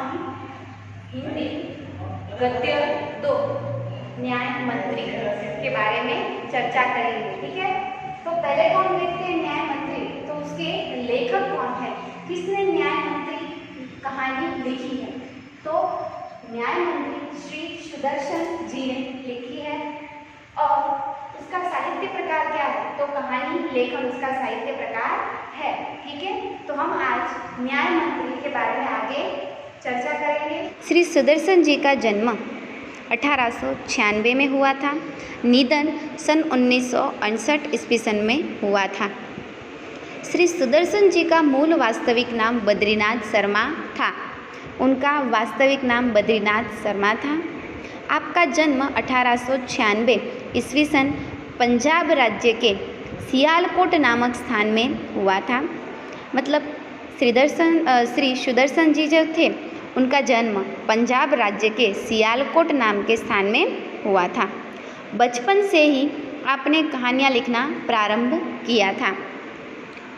हम हिंदी गद्य 2 न्याय मंत्री के बारे में चर्चा करेंगे। ठीक है, तो पहले तो हम देखते हैं न्याय मंत्री, तो उसके लेखक कौन है, किसने न्याय मंत्री कहानी लिखी है। तो न्याय मंत्री श्री सुदर्शन जी ने लिखी है और उसका साहित्य प्रकार क्या है, तो कहानी लेखन उसका साहित्य प्रकार है। ठीक है, तो हम आज न्याय मंत्री के बारे में आगे चर्चा करेंगे। श्री सुदर्शन जी का जन्म 1896 में हुआ था। निधन सन 1968 ईस्वी सन में हुआ था। श्री सुदर्शन जी का मूल वास्तविक नाम बद्रीनाथ शर्मा था। उनका वास्तविक नाम बद्रीनाथ शर्मा था। आपका जन्म 1896 ईस्वी सन पंजाब राज्य के सियालकोट नामक स्थान में हुआ था। मतलब श्री सुदर्शन जी जो थे उनका जन्म पंजाब राज्य के सियालकोट नाम के स्थान में हुआ था। बचपन से ही आपने कहानियाँ लिखना प्रारंभ किया था।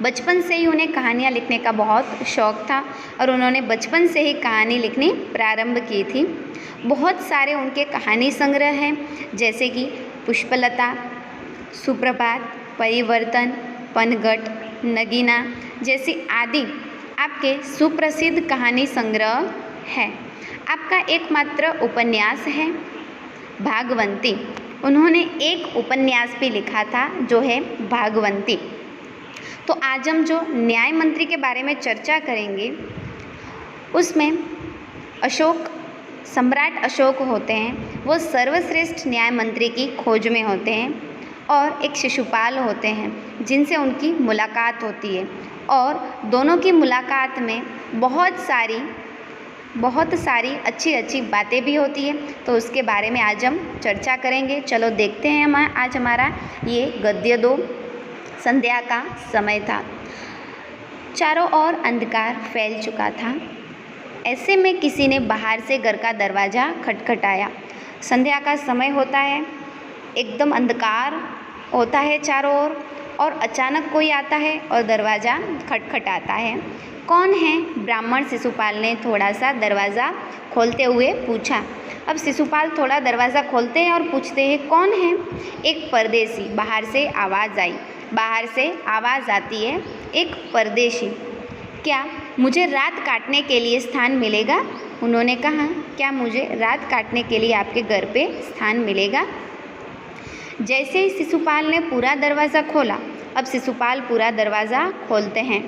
बचपन से ही उन्हें कहानियाँ लिखने का बहुत शौक़ था और उन्होंने बचपन से ही कहानी लिखनी प्रारंभ की थी। बहुत सारे उनके कहानी संग्रह हैं, जैसे कि पुष्पलता, सुप्रभात, परिवर्तन, पनघट, नगीना जैसी आदि आपके सुप्रसिद्ध कहानी संग्रह है। आपका एकमात्र उपन्यास है भागवंती। उन्होंने एक उपन्यास भी लिखा था जो है भागवंती। तो आज हम जो न्याय मंत्री के बारे में चर्चा करेंगे उसमें सम्राट अशोक होते हैं, वो सर्वश्रेष्ठ न्याय मंत्री की खोज में होते हैं, और एक शिशुपाल होते हैं जिनसे उनकी मुलाकात होती है और दोनों की मुलाकात में बहुत सारी अच्छी अच्छी बातें भी होती है। तो उसके बारे में आज हम चर्चा करेंगे। चलो देखते हैं। आज हमारा ये गद्य 2 संध्या का समय था। चारों ओर अंधकार फैल चुका था। ऐसे में किसी ने बाहर से घर का दरवाज़ा खटखटाया। संध्या का समय होता है, एकदम अंधकार होता है चारों ओर, और अचानक कोई आता है और दरवाज़ा खटखटाता है। कौन है? ब्राह्मण शिशुपाल ने थोड़ा सा दरवाज़ा खोलते हुए पूछा। अब शिशुपाल थोड़ा दरवाज़ा खोलते हैं और पूछते हैं कौन है? एक परदेसी। बाहर से आवाज़ आती है, एक परदेशी। क्या मुझे रात काटने के लिए स्थान मिलेगा? उन्होंने कहा, क्या मुझे रात काटने के लिए आपके घर पे स्थान मिलेगा? जैसे ही शिशुपाल ने पूरा दरवाज़ा खोला, अब शिशुपाल पूरा दरवाज़ा खोलते हैं।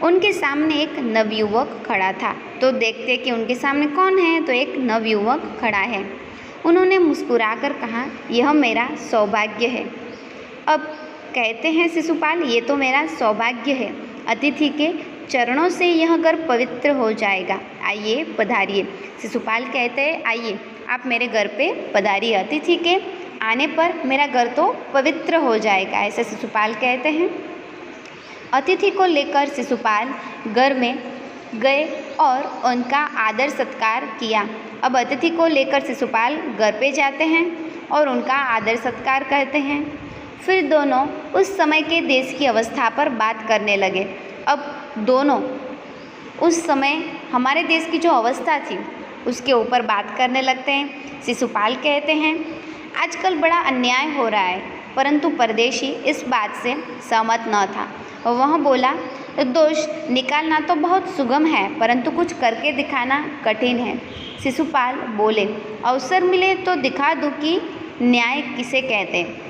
उनके सामने एक नवयुवक खड़ा था। तो देखते कि उनके सामने कौन है, तो एक नवयुवक खड़ा है। उन्होंने मुस्कुराकर कहा, यह मेरा सौभाग्य है। अब कहते हैं शिशुपाल, ये तो मेरा सौभाग्य है। अतिथि के चरणों से यह घर पवित्र हो जाएगा। आइए पधारिए। शिशुपाल कहते हैं, आइए आप मेरे घर पे पधारिए। अतिथि के आने पर मेरा घर तो पवित्र हो जाएगा, ऐसे शिशुपाल कहते हैं। अतिथि को लेकर शिशुपाल घर में गए और उनका आदर सत्कार किया। अब अतिथि को लेकर शिशुपाल घर पे जाते हैं और उनका आदर सत्कार करते हैं। फिर दोनों उस समय के देश की अवस्था पर बात करने लगे। अब दोनों उस समय हमारे देश की जो अवस्था थी उसके ऊपर बात करने लगते हैं। शिशुपाल कहते हैं, आजकल बड़ा अन्याय हो रहा है, परंतु परदेशी इस बात से सहमत न था। वह बोला, दोष निकालना तो बहुत सुगम है, परंतु कुछ करके दिखाना कठिन है। शिशुपाल बोले, अवसर मिले तो दिखा दूँ कि न्याय किसे कहते हैं।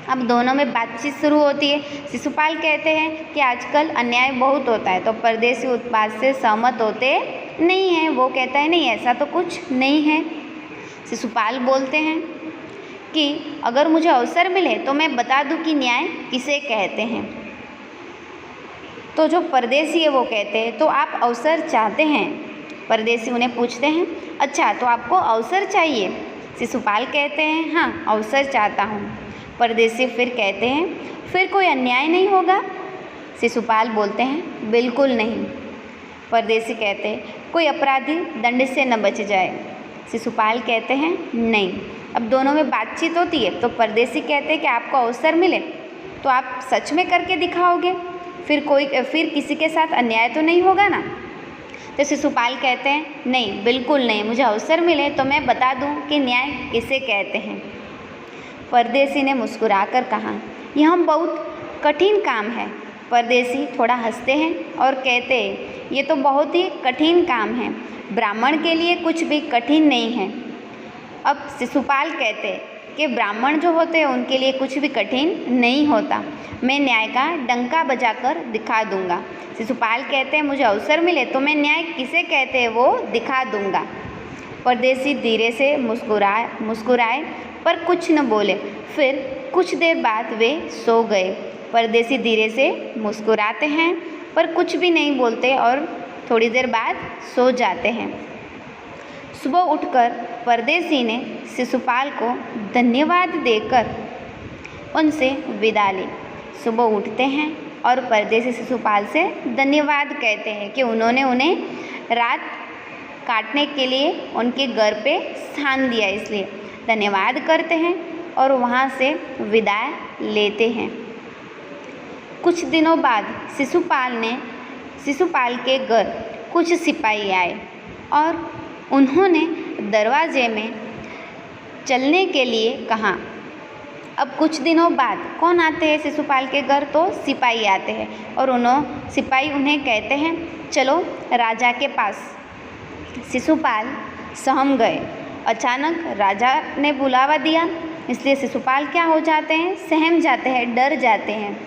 अब दोनों में बातचीत शुरू होती है। शिशुपाल कहते हैं कि आजकल अन्याय बहुत होता है, तो परदेशी उस बात से सहमत होते नहीं हैं। वो कहता है, नहीं ऐसा तो कुछ नहीं है। शिशुपाल बोलते हैं कि अगर मुझे अवसर मिले तो मैं बता दूं कि न्याय किसे कहते हैं। तो जो परदेशी है वो कहते हैं, तो आप अवसर चाहते हैं? परदेशी उन्हें पूछते हैं, अच्छा तो आपको अवसर चाहिए? शिशुपाल कहते हैं, हाँ अवसर चाहता हूँ। परदेशी फिर कहते हैं, फिर कोई अन्याय नहीं होगा? शिशुपाल बोलते हैं, बिल्कुल नहीं। परदेशी कहते हैं, कोई अपराधी दंड से न बच जाए? शिशुपाल कहते हैं, नहीं। अब दोनों में बातचीत होती है। तो परदेशी कहते हैं कि आपको अवसर मिले तो आप सच में करके दिखाओगे, फिर किसी के साथ अन्याय तो नहीं होगा ना। तो शिशुपाल कहते हैं नहीं, बिल्कुल नहीं, मुझे अवसर मिले तो मैं बता दूं कि न्याय किसे कहते हैं। परदेसी ने मुस्कुराकर कहा, यह बहुत कठिन काम है। परदेसी थोड़ा हंसते हैं और कहते हैं, ये तो बहुत ही कठिन काम है, ब्राह्मण के लिए कुछ भी कठिन नहीं है। अब शिशुपाल कहते हैं कि ब्राह्मण जो होते हैं उनके लिए कुछ भी कठिन नहीं होता, मैं न्याय का डंका बजाकर दिखा दूंगा। शिशुपाल कहते हैं मुझे अवसर मिले तो मैं न्याय किसे कहते हैं वो दिखा दूंगा। परदेसी धीरे से मुस्कुराए पर कुछ न बोले। फिर कुछ देर बाद वे सो गए। परदेसी धीरे से मुस्कुराते हैं पर कुछ भी नहीं बोलते और थोड़ी देर बाद सो जाते हैं। सुबह उठकर परदेसी ने शिशुपाल को धन्यवाद देकर उनसे विदा ली। सुबह उठते हैं और परदेसी शिशुपाल से धन्यवाद कहते हैं कि उन्होंने उन्हें रात काटने के लिए उनके घर पे स्थान दिया, इसलिए धन्यवाद करते हैं और वहाँ से विदाई लेते हैं। कुछ दिनों बाद शिशुपाल के घर कुछ सिपाही आए और उन्होंने दरवाजे में चलने के लिए कहा। अब कुछ दिनों बाद कौन आते हैं शिशुपाल के घर? तो सिपाही आते हैं और सिपाही उन्हें कहते हैं चलो राजा के पास। शिशुपाल सहम गए। अचानक राजा ने बुलावा दिया, इसलिए शिशुपाल क्या हो जाते हैं? सहम जाते हैं, डर जाते हैं।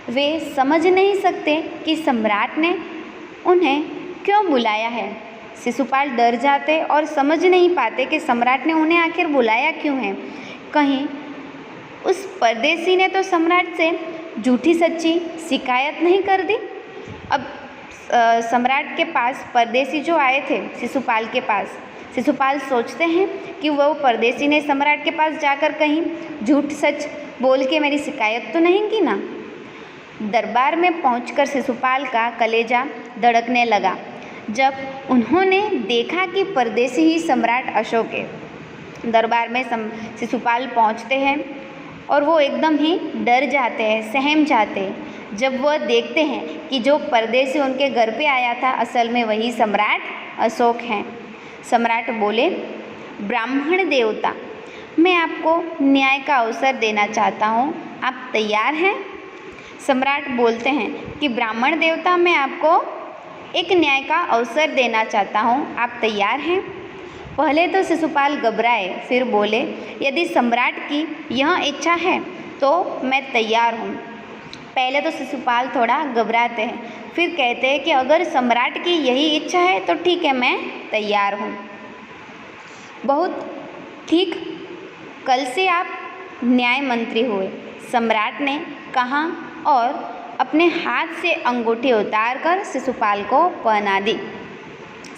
वे समझ नहीं सकते कि सम्राट ने उन्हें क्यों बुलाया है। शिशुपाल डर जाते और समझ नहीं पाते कि सम्राट ने उन्हें आखिर बुलाया क्यों है। कहीं उस परदेसी ने तो सम्राट से झूठी सच्ची शिकायत नहीं कर दी। अब सम्राट के पास परदेसी जो आए थे शिशुपाल के पास, शिशुपाल सोचते हैं कि वो परदेसी ने सम्राट के पास जाकर कहीं झूठ सच बोल के मेरी शिकायत तो नहीं की ना। दरबार में पहुंचकर शिशुपाल का कलेजा धड़कने लगा जब उन्होंने देखा कि परदेसी ही सम्राट अशोक है। दरबार में शिशुपाल पहुंचते हैं और वो एकदम ही डर जाते हैं, सहम जाते हैं जब वह देखते हैं कि जो परदेसी उनके घर पे आया था असल में वही सम्राट अशोक हैं। सम्राट बोले, ब्राह्मण देवता, मैं आपको न्याय का अवसर देना चाहता हूँ, आप तैयार हैं? सम्राट बोलते हैं कि ब्राह्मण देवता, मैं आपको एक न्याय का अवसर देना चाहता हूँ, आप तैयार हैं? पहले तो शिशुपाल घबराए, फिर बोले, यदि सम्राट की यह इच्छा है तो मैं तैयार हूँ। पहले तो शिशुपाल थोड़ा घबराते हैं, फिर कहते हैं कि अगर सम्राट की यही इच्छा है तो ठीक है, मैं तैयार हूँ। बहुत ठीक, कल से आप न्याय मंत्री हुए, सम्राट ने कहा और अपने हाथ से अंगूठी उतारकर शिशुपाल को पहना दी।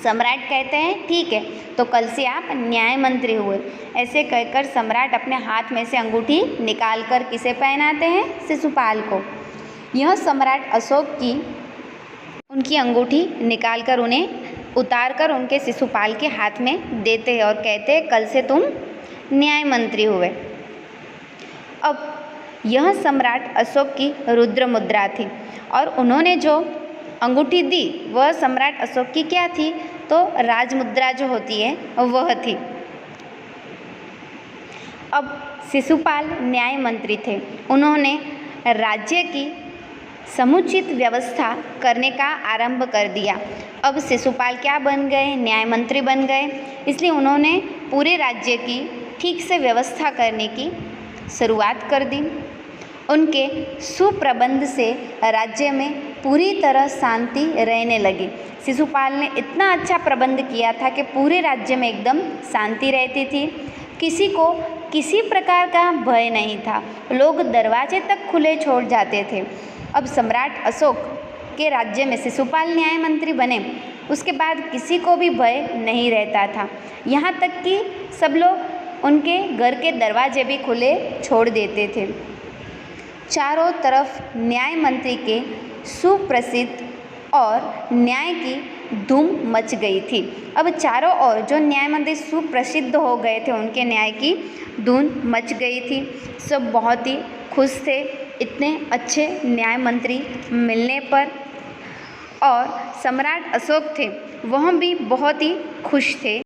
सम्राट कहते हैं ठीक है, तो कल से आप न्याय मंत्री हुए। ऐसे कहकर सम्राट अपने हाथ में से अंगूठी निकालकर किसे पहनाते हैं? शिशुपाल को। यह सम्राट अशोक की उनकी अंगूठी निकालकर उन्हें उतारकर उनके शिशुपाल के हाथ में देते हैं और कहते हैं कल से तुम न्याय मंत्री हुए। अब यह सम्राट अशोक की रुद्र मुद्रा थी और उन्होंने जो अंगूठी दी वह सम्राट अशोक की क्या थी? तो राज मुद्रा जो होती है वह थी। अब शिशुपाल न्याय मंत्री थे, उन्होंने राज्य की समुचित व्यवस्था करने का आरंभ कर दिया। अब शिशुपाल क्या बन गए? न्याय मंत्री बन गए, इसलिए उन्होंने पूरे राज्य की ठीक से व्यवस्था करने की शुरुआत कर दी। उनके सुप्रबंध से राज्य में पूरी तरह शांति रहने लगी। शिशुपाल ने इतना अच्छा प्रबंध किया था कि पूरे राज्य में एकदम शांति रहती थी, किसी को किसी प्रकार का भय नहीं था, लोग दरवाजे तक खुले छोड़ जाते थे। अब सम्राट अशोक के राज्य में शिशुपाल न्याय मंत्री बने, उसके बाद किसी को भी भय नहीं रहता था, यहाँ तक कि सब लोग उनके घर के दरवाजे भी खुले छोड़ देते थे। चारों तरफ न्याय मंत्री के सुप्रसिद्ध और न्याय की धूम मच गई थी। अब चारों ओर जो न्याय मंत्री सुप्रसिद्ध हो गए थे उनके न्याय की धूम मच गई थी। सब बहुत ही खुश थे इतने अच्छे न्याय मंत्री मिलने पर। और सम्राट अशोक थे वह भी बहुत ही खुश थे।